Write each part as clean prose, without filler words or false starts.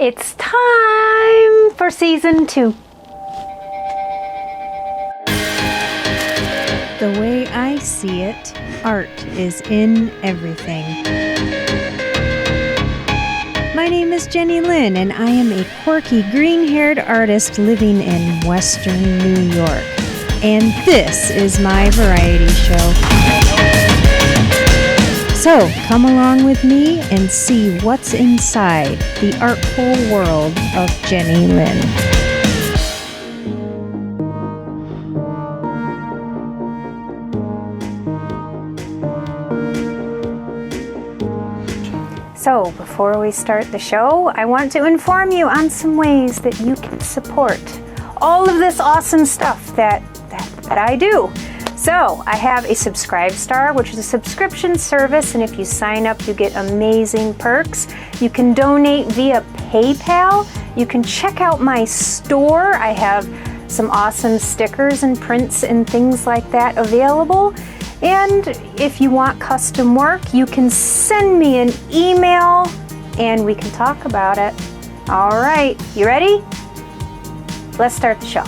It's time for season 2. The way I see it, art is in everything. My name is Jenny Lynn, and I am a quirky green-haired artist living in Western New York. And this is my variety show. So, come along with me and see what's inside the artful world of Jenny Lynn. So, before we start the show, I want to inform you on some ways that you can support all of this awesome stuff that I do. So, I have a Subscribe Star, which is a subscription service, and if you sign up, you get amazing perks. You can donate via PayPal. You can check out my store. I have some awesome stickers and prints and things like that available. And if you want custom work, you can send me an email and we can talk about it. All right, you ready? Let's start the show.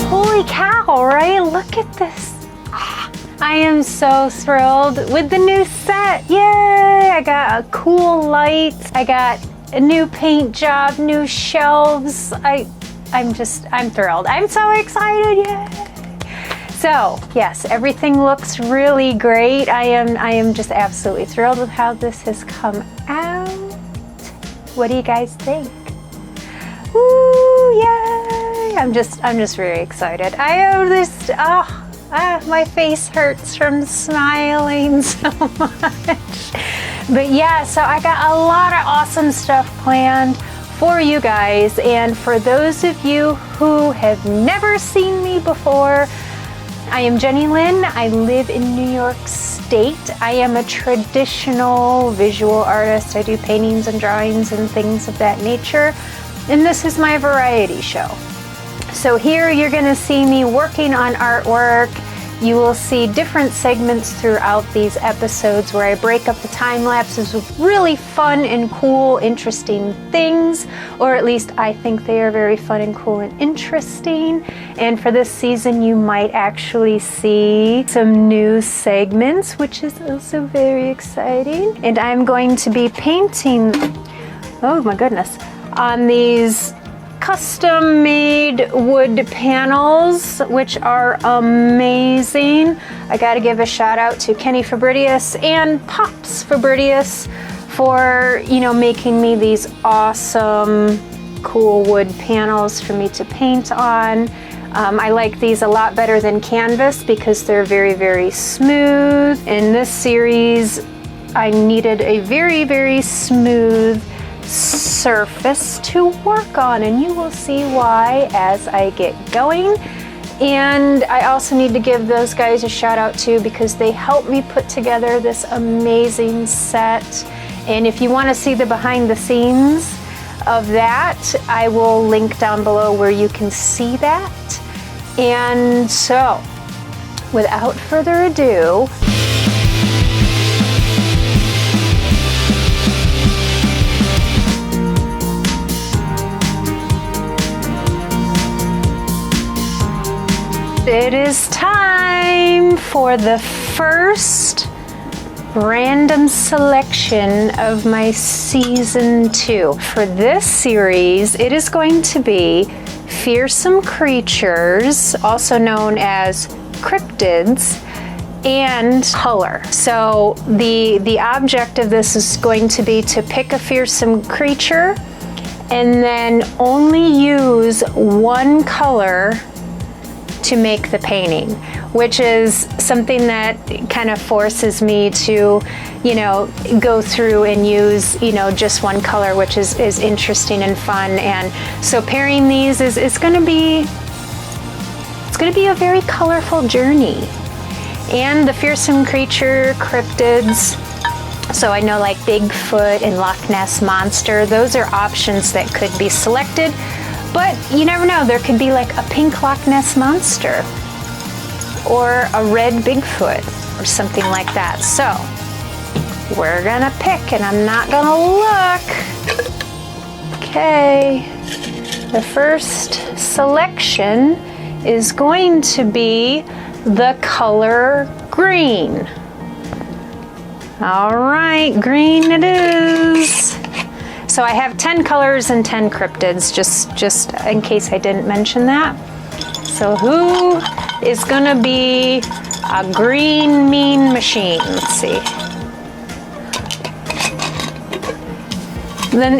Holy cow, right? Look at this. I am so thrilled with the new set. Yay! I got a cool light. I got a new paint job, new shelves. I'm thrilled. I'm so excited. Yay! So, yes, everything looks really great. I am just absolutely thrilled with how this has come out. What do you guys think? Woo, yay! I'm just very excited. I have this, my face hurts from smiling so much. But yeah, so I got a lot of awesome stuff planned for you guys. And for those of you who have never seen me before, I am Jenny Lynn. I live in New York State. I am a traditional visual artist. I do paintings and drawings and things of that nature. And this is my variety show. So here you're gonna see me working on artwork. You will see different segments throughout these episodes where I break up the time lapses with really fun and cool, interesting things, or at least I think they are very fun and cool and interesting. And for this season, you might actually see some new segments, which is also very exciting. And I'm going to be painting, oh my goodness, on these custom-made wood panels, which are amazing. I gotta give a shout out to Kenny Fabridius and Pops Fabridius for, making me these awesome, cool wood panels for me to paint on. I like these a lot better than canvas because they're very, very smooth. In this series, I needed a very, very smooth surface to work on, and you will see why as I get going. And I also need to give those guys a shout out too because they helped me put together this amazing set. And if you want to see the behind the scenes of that, I will link down below where you can see that. And so, without further ado, it is time for the first random selection of my season 2. For this series, it is going to be fearsome creatures, also known as cryptids, and color. So the object of this is going to be to pick a fearsome creature and then only use one color to make the painting, which is something that kind of forces me to, go through and use, just one color, which is interesting and fun. And so pairing these is going to be, a very colorful journey. And the fearsome creature cryptids, so I know like Bigfoot and Loch Ness Monster, those are options that could be selected. But you never know, there could be like a pink Loch Ness Monster or a red Bigfoot. or something like that. So we're gonna pick, and I'm not gonna look. Okay, the first selection is going to be the color green. All right, green it is. So I have 10 colors and 10 cryptids, just in case I didn't mention that. So who is gonna be a green mean machine? Let's see. Then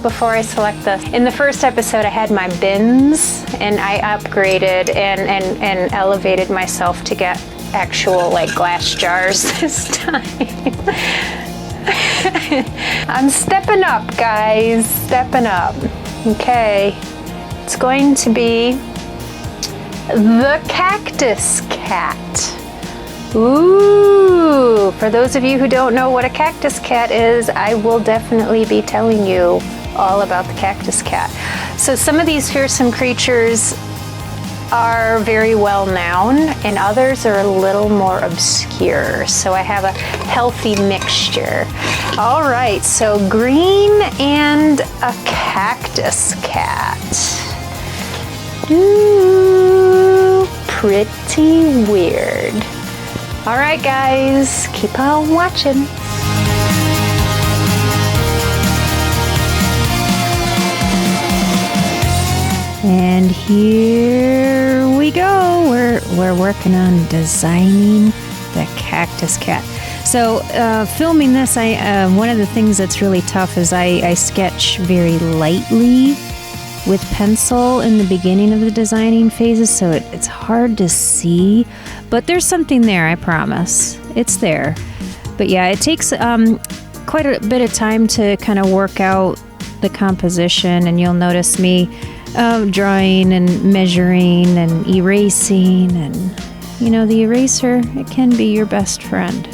before I select this, in the first episode I had my bins, and I upgraded and elevated myself to get actual like glass jars this time. I'm stepping up, guys, stepping up. Okay, it's going to be the cactus cat. Ooh, for those of you who don't know what a cactus cat is, I will definitely be telling you all about the cactus cat. So some of these fearsome creatures are very well known, and others are a little more obscure. So I have a healthy mixture. All right, so green and a cactus cat. Ooh, pretty weird. All right, guys, keep on watching. And here we go. We're working on designing the cactus cat. So filming this, one of the things that's really tough is I sketch very lightly with pencil in the beginning of the designing phases, so it's hard to see, but there's something there, I promise. It's there. But yeah, it takes quite a bit of time to kind of work out the composition, and you'll notice me drawing and measuring and erasing, and you know, the eraser, it can be your best friend.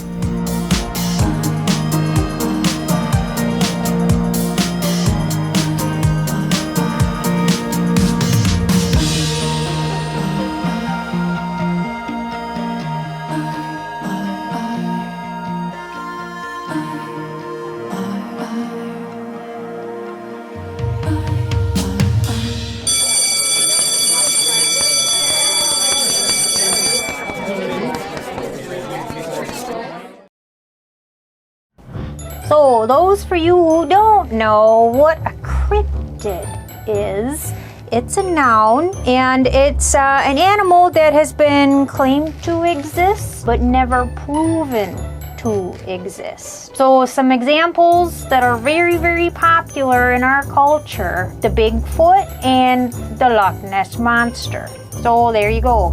So those for you who don't know what a cryptid is, it's a noun, and it's an animal that has been claimed to exist but never proven to exist. So some examples that are very, very popular in our culture: the Bigfoot and the Loch Ness Monster. So there you go.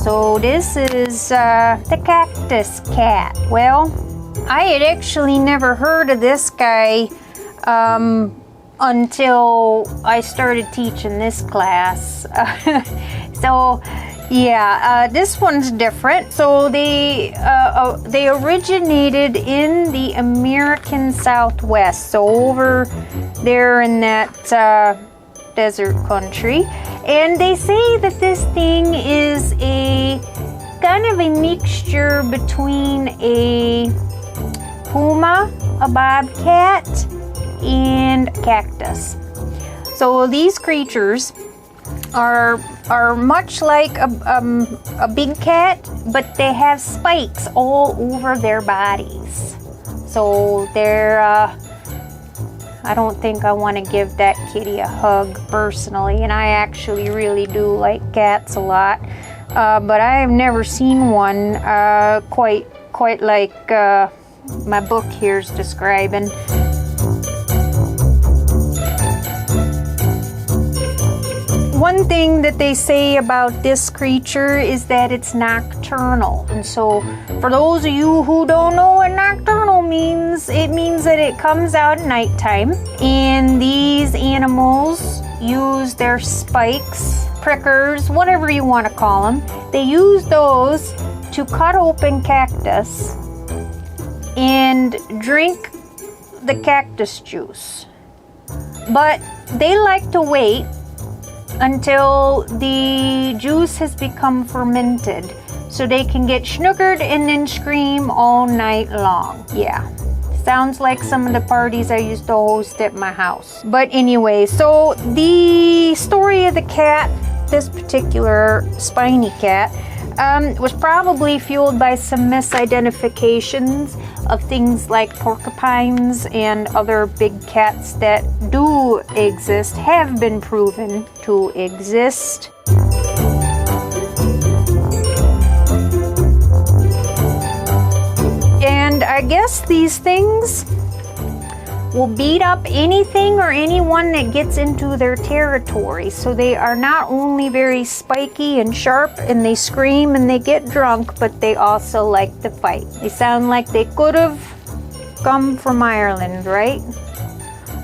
So this is the cactus cat. Well, I had actually never heard of this guy until I started teaching this class. So yeah, this one's different. So they originated in the American Southwest, so over there in that desert country. And they say that this thing is a kind of a mixture between a puma, a bobcat, and a cactus. So these creatures are much like a big cat, but they have spikes all over their bodies. So they're I don't think I want to give that kitty a hug personally, and I actually really do like cats a lot, but I have never seen one quite like my book here's describing. One thing that they say about this creature is that it's nocturnal. And so for those of you who don't know what nocturnal means, it means that it comes out at nighttime. And these animals use their spikes, prickers, whatever you want to call them. They use those to cut open cactus and drink the cactus juice. But they like to wait until the juice has become fermented so they can get snookered and then scream all night long. Yeah. Sounds like some of the parties I used to host at my house. But anyway, so the story of the cat, this particular spiny cat, was probably fueled by some misidentifications of things like porcupines and other big cats that do exist, have been proven to exist. And I guess these things will beat up anything or anyone that gets into their territory. So they are not only very spiky and sharp and they scream and they get drunk, but they also like to fight. They sound like they could have come from Ireland, right?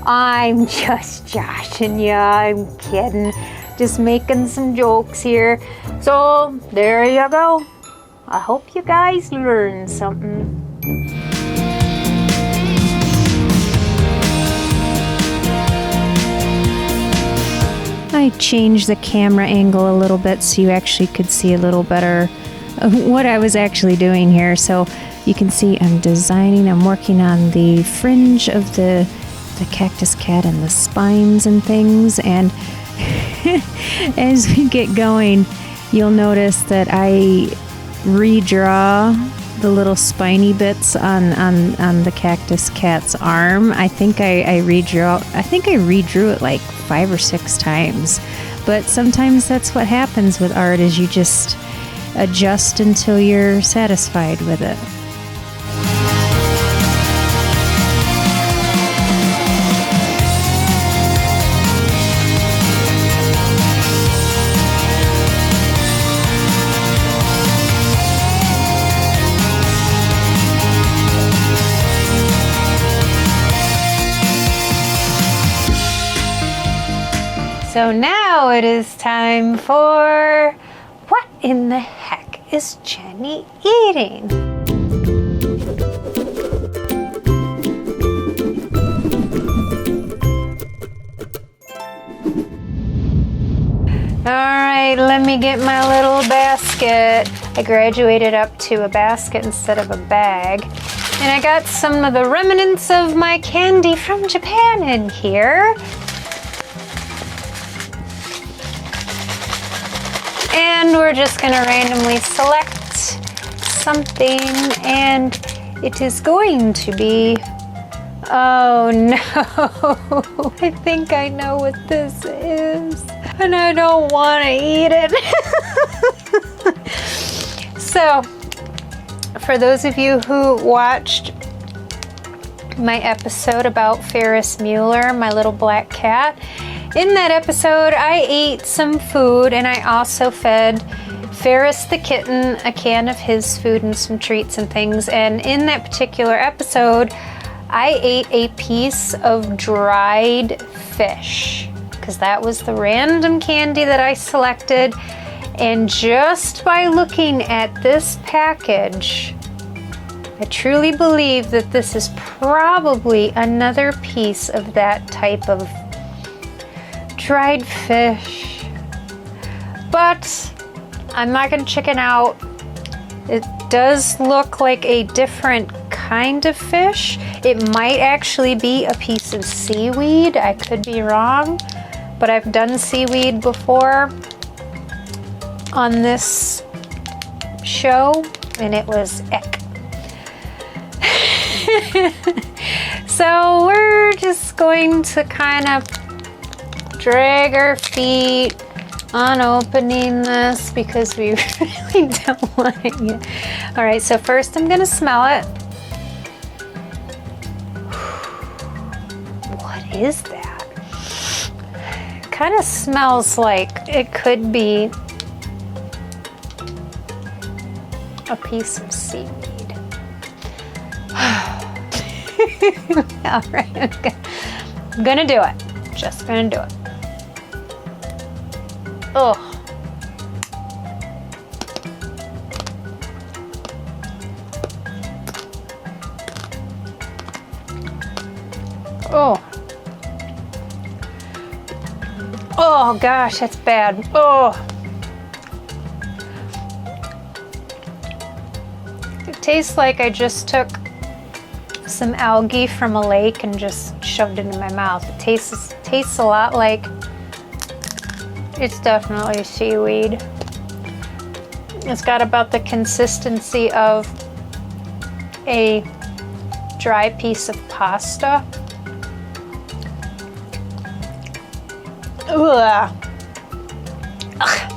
I'm just joshing you, I'm kidding. Just making some jokes here. So there you go. I hope you guys learned something. I changed the camera angle a little bit so you actually could see a little better of what I was actually doing here. So you can see I'm working on the fringe of the cactus cat and the spines and things. And as we get going, you'll notice that I redraw the little spiny bits on the cactus cat's arm. I think I redrew it like 5 or 6 times. But sometimes that's what happens with art, is you just adjust until you're satisfied with it. So now it is time for what in the heck is Jenny eating? All right, let me get my little basket. I graduated up to a basket instead of a bag. And I got some of the remnants of my candy from Japan in here. And we're just gonna randomly select something, and it is going to be, oh no, I think I know what this is, and I don't wanna eat it. So, for those of you who watched my episode about Ferris Mueller, my little black cat, in that episode, I ate some food, and I also fed Ferris the kitten a can of his food and some treats and things. And in that particular episode, I ate a piece of dried fish, because that was the random candy that I selected. And just by looking at this package, I truly believe that this is probably another piece of that type of dried fish. But I'm not gonna chicken out. It does look like a different kind of fish. It might actually be a piece of seaweed. I could be wrong, but I've done seaweed before on this show, and it was ick. So we're just going to kind of drag our feet on opening this because we really don't like it. All right, so first I'm gonna smell it. What is that? It kind of smells like it could be a piece of seaweed. All right, I'm gonna do it. Just gonna do it. Oh. Oh. Oh gosh, that's bad. Oh. It tastes like I just took some algae from a lake and just shoved it in my mouth. It tastes a lot like, it's definitely seaweed. It's got about the consistency of a dry piece of pasta. Ugh. Ugh.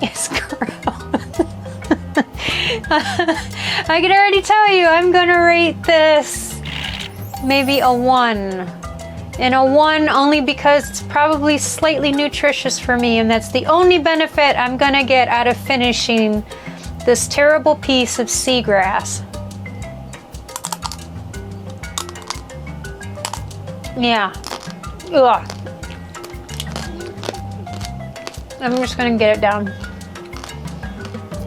It's gross. I can already tell you I'm gonna rate this maybe a 1. And a 1 only because it's probably slightly nutritious for me, and that's the only benefit I'm gonna get out of finishing this terrible piece of seagrass. Yeah. Ugh. I'm just gonna get it down.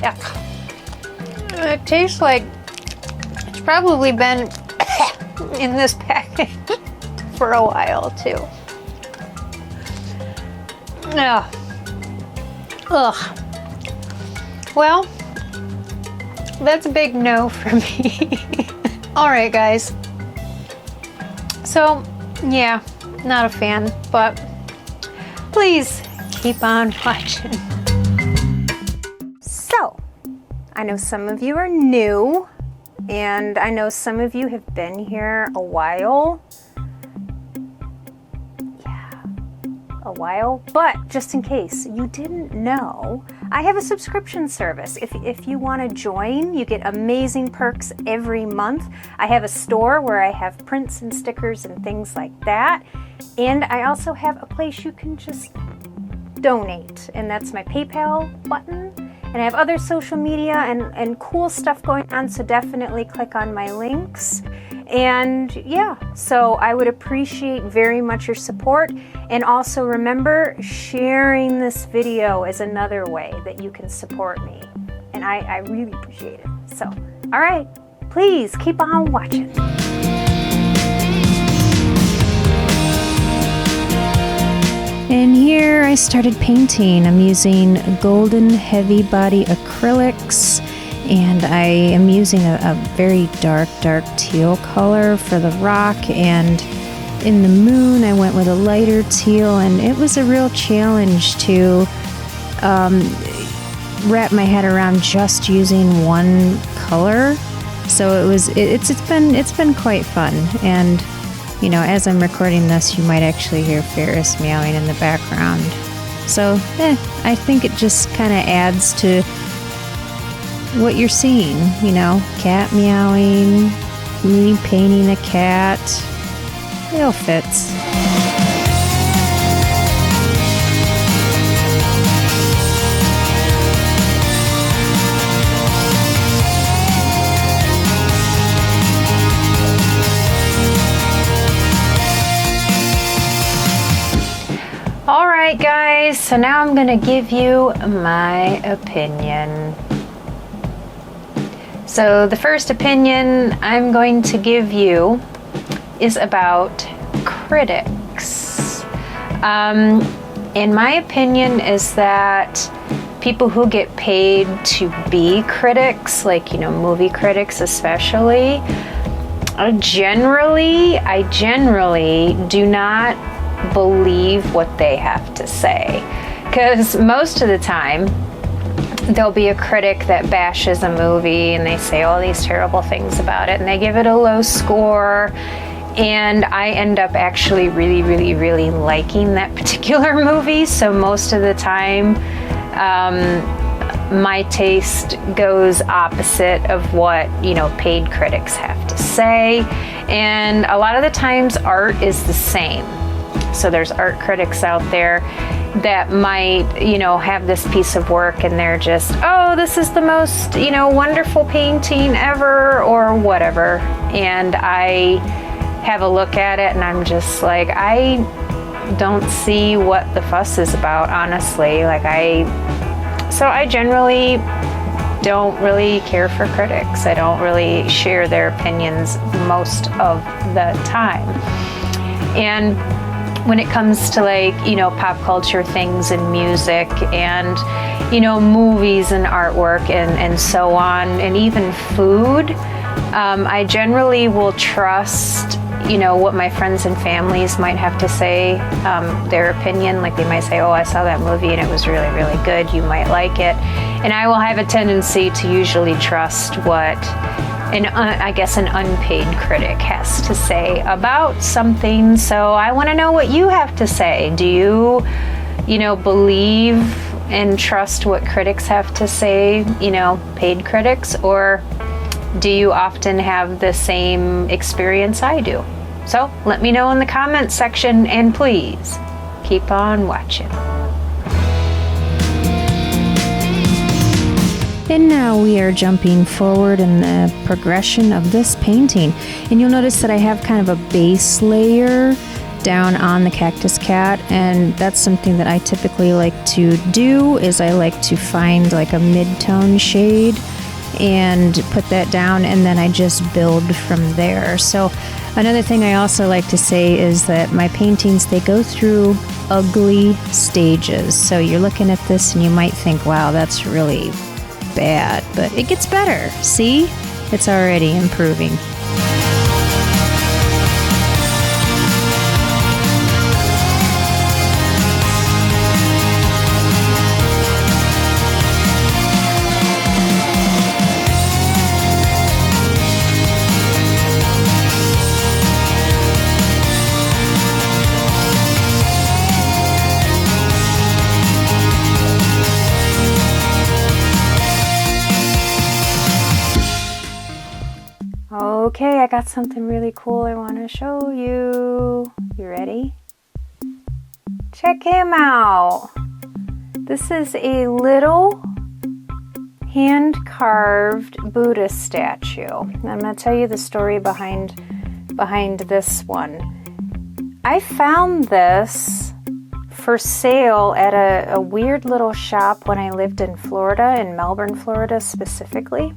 Yuck. It tastes like it's probably been in this package for a while too. Ugh. Ugh. Well, that's a big no for me. All right, guys. So, yeah, not a fan, but please keep on watching. So, I know some of you are new, and I know some of you have been here a while. A while, but just in case you didn't know, I have a subscription service. If you want to join, you get amazing perks every month. I have a store where I have prints and stickers and things like that, and I also have a place you can just donate, and that's my PayPal button. And I have other social media and cool stuff going on, so definitely click on my links. And yeah, so I would appreciate very much your support. And also remember, sharing this video is another way that you can support me. And I really appreciate it. So, all right, please keep on watching. And here I started painting. I'm using golden heavy body acrylics, and I am using a very dark teal color for the rock, and in the moon I went with a lighter teal, and it was a real challenge to wrap my head around just using one color. So it's been quite fun. And you know, as I'm recording this, you might actually hear Ferris meowing in the background. So, I think it just kind of adds to what you're seeing, you know, cat meowing, me painting a cat. It all fits. Alright guys, so now I'm going to give you my opinion. So the first opinion I'm going to give you is about critics. In my opinion is that people who get paid to be critics, like, you know, movie critics especially, I generally do not believe what they have to say, because most of the time there'll be a critic that bashes a movie and they say all these terrible things about it and they give it a low score, and I end up actually really liking that particular movie. So most of the time my taste goes opposite of what, you know, paid critics have to say, and a lot of the times art is the same. So there's art critics out there that might, you know, have this piece of work and they're just, oh, this is the most, you know, wonderful painting ever or whatever. And I have a look at it and I'm just like, I don't see what the fuss is about, honestly. So I generally don't really care for critics. I don't really share their opinions most of the time. And when it comes to like, you know, pop culture things and music and, you know, movies and artwork and so on, and even food, I generally will trust, you know, what my friends and families might have to say, their opinion. Like they might say, oh, I saw that movie and it was really, really good. You might like it. And I will have a tendency to usually trust what I guess an unpaid critic has to say about something. So I want to know what you have to say. Do you know, believe and trust what critics have to say, you know, paid critics, or do you often have the same experience I do? So let me know in the comments section, and please keep on watching. And now we are jumping forward in the progression of this painting. And you'll notice that I have kind of a base layer down on the cactus cat, and that's something that I typically like to do, is I like to find like a mid-tone shade and put that down, and then I just build from there. So another thing I also like to say is that my paintings, they go through ugly stages. So you're looking at this and you might think, wow, that's really bad, but it gets better. See? It's already improving. Okay, I got something really cool I want to show you. You ready? Check him out. This is a little hand-carved Buddha statue. I'm going to tell you the story behind this one. I found this for sale at a weird little shop when I lived in Florida, in Melbourne, Florida specifically.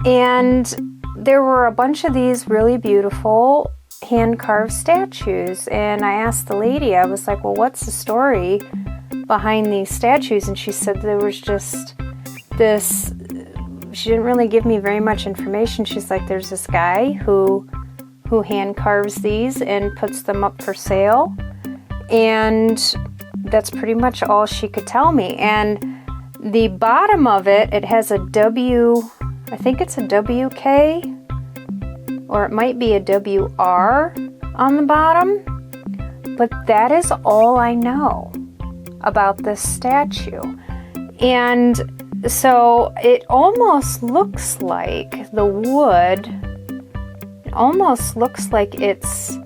And there were a bunch of these really beautiful hand-carved statues, and I asked the lady, I was like, well, what's the story behind these statues? And she said there was just this, she didn't really give me very much information. She's like, there's this guy who hand carves these and puts them up for sale, and that's pretty much all she could tell me. And the bottom of it, it has a W, I think it's a WK, or it might be a WR on the bottom, but that is all I know about this statue. And so it almost looks like the wood, it almost looks like it's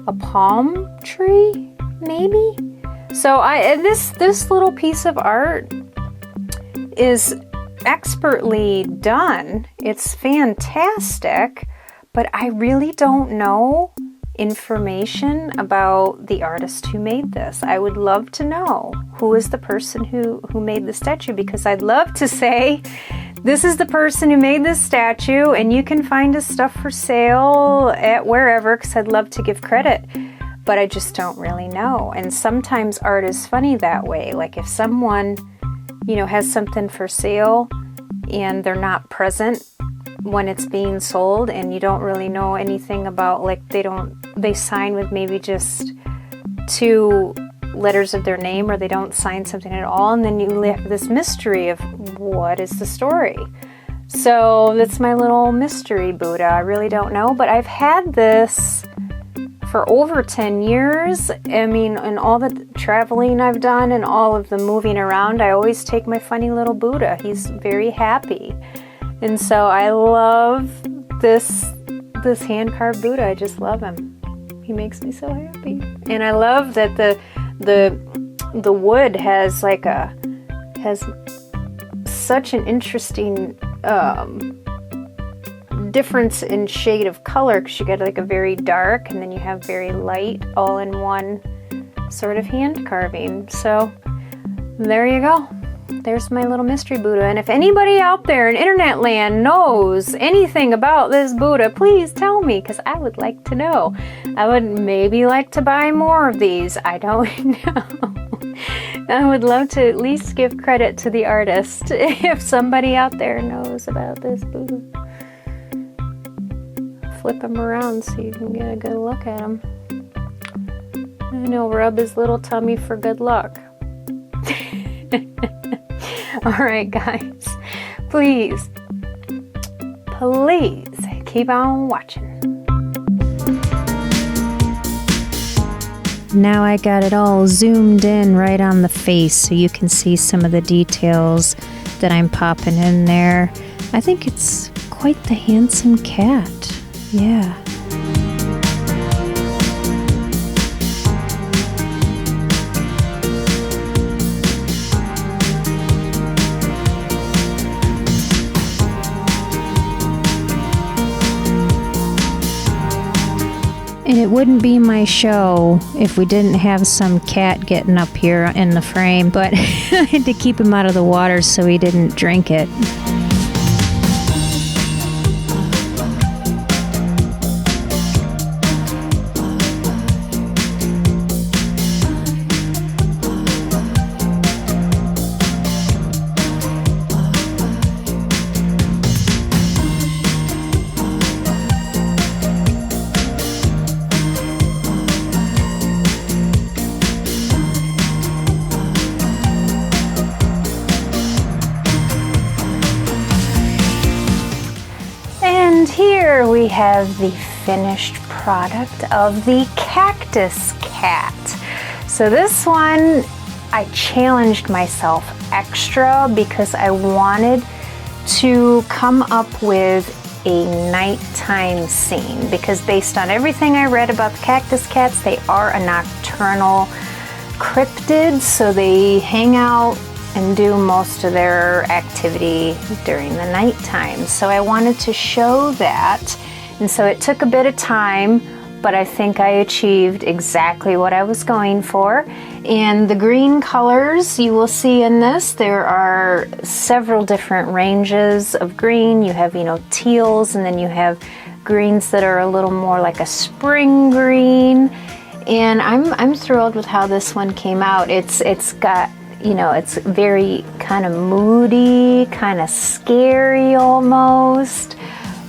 a palm tree, maybe? So this little piece of art is expertly done. It's fantastic, but I really don't know information about the artist who made this. I would love to know who is the person who made the statue, because I'd love to say, this is the person who made this statue, and you can find his stuff for sale at wherever, because I'd love to give credit, but I just don't really know. And sometimes art is funny that way. Like if someone, has something for sale and they're not present when it's being sold, and you don't really know anything about, like they sign with maybe just 2 letters of their name, or they don't sign something at all, and then you have this mystery of what is the story. So that's my little mystery Buddha. I really don't know, but I've had this for over 10 years. I mean, in all the traveling I've done and all of the moving around, I always take my funny little Buddha. He's very happy. And so I love this hand-carved Buddha. I just love him. He makes me so happy. And I love that the wood has such an interesting difference in shade of color, because you get like a very dark and then you have very light all in one sort of hand carving. So there you go. there's my little mystery Buddha. And if anybody out there in internet land knows anything about this Buddha, please tell me, because I would like to know. I would maybe like to buy more of these. I don't know. I would love to at least give credit to the artist if somebody out there knows about this Buddha. Flip him around so you can get a good look at him. And he'll rub his little tummy for good luck. Alright guys, please keep on watching. Now I got it all zoomed in right on the face so you can see some of the details that I'm popping in there. I think it's quite the handsome cat. Yeah. And it wouldn't be my show if we didn't have some cat getting up here in the frame, but I had to keep him out of the water so he didn't drink it. Here we have the finished product of the Cactus Cat. So this one, I challenged myself extra because I wanted to come up with a nighttime scene, because based on everything I read about the cactus cats, they are a nocturnal cryptid, so they hang out and do most of their activity during the nighttime. So I wanted to show that, and so it took a bit of time, but I think I achieved exactly what I was going for. And the green colors you will see in this, there are several different ranges of green. You have, teals, and then you have greens that are a little more like a spring green. And I'm thrilled with how this one came out. It's got, it's very kind of moody, kind of scary almost.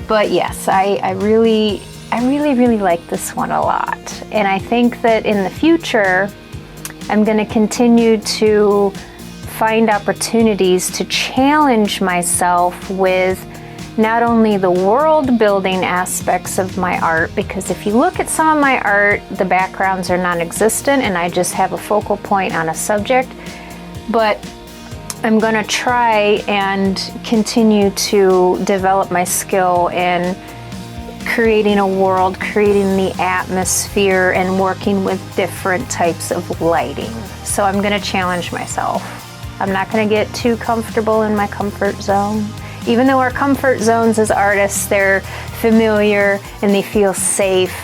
But yes, I really like this one a lot. And I think that in the future, I'm going to continue to find opportunities to challenge myself with not only the world building aspects of my art, because if you look at some of my art, the backgrounds are non-existent and I just have a focal point on a subject. But I'm going to try and continue to develop my skill in creating a world, creating the atmosphere, and working with different types of lighting. So I'm going to challenge myself. I'm not going to get too comfortable in my comfort zone. Even though our comfort zones as artists, they're familiar and they feel safe,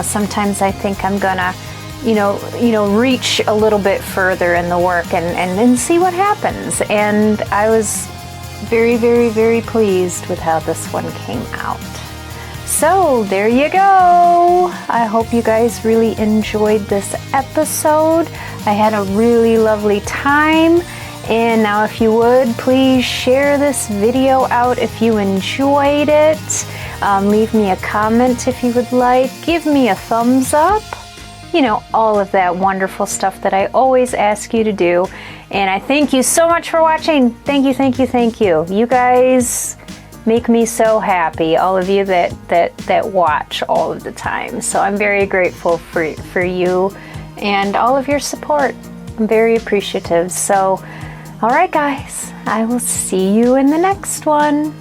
sometimes I think I'm going to reach a little bit further in the work and see what happens. And I was very, very, very pleased with how this one came out. So there you go. I hope you guys really enjoyed this episode. I had a really lovely time. And now if you would, please share this video out if you enjoyed it. Leave me a comment if you would like. Give me a thumbs up. All of that wonderful stuff that I always ask you to do. And I thank you so much for watching. Thank you, thank you, thank you. You guys make me so happy, all of you that watch all of the time. So I'm very grateful for you and all of your support. I'm very appreciative. So, all right, guys, I will see you in the next one.